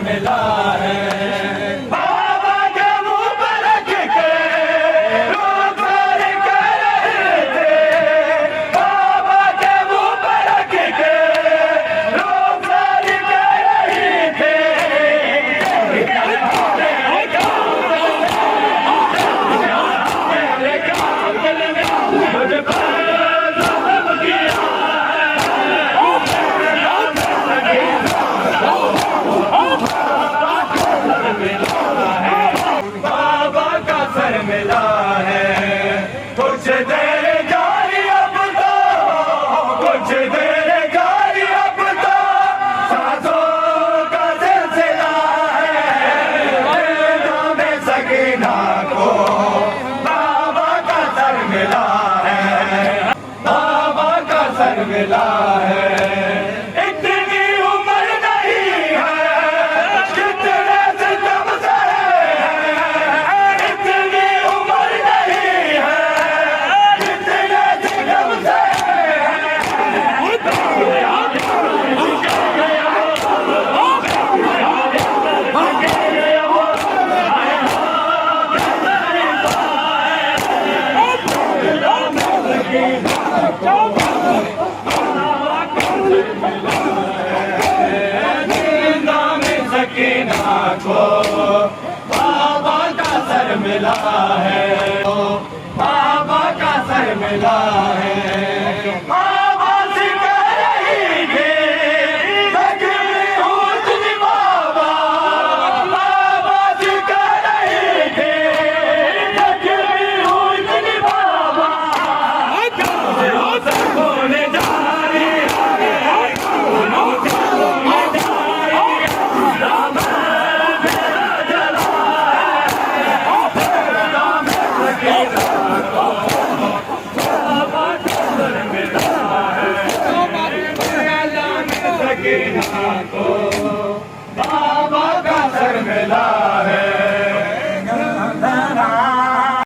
मिला है। बाबा के मुंह पर रख के लोग सारे कह रहे थे, बाबा के मुंह पर रख के लोग सारे कह रहे थे। बाबा का सर मिला है, कुछ देर जारी अब तो, कुछ देर जारी अब तो, सांसों का सिलसिला है। में सकीना को बाबा का सर मिला है, बाबा का सर मिला है। इतनी उम्र नहीं है, कितने सितम सहे हैं, इतनी उम्र नहीं है, कितने सितम सहे सकीना को बाबा का सर मिला है, बाबा का सर मिला है। बाबा से कह रही थी जख्मी हूँ तुझ बाबा, बाबा से कह रही थी जख्मी हूँ तुझ बाबा। बोले जा रही सकीना को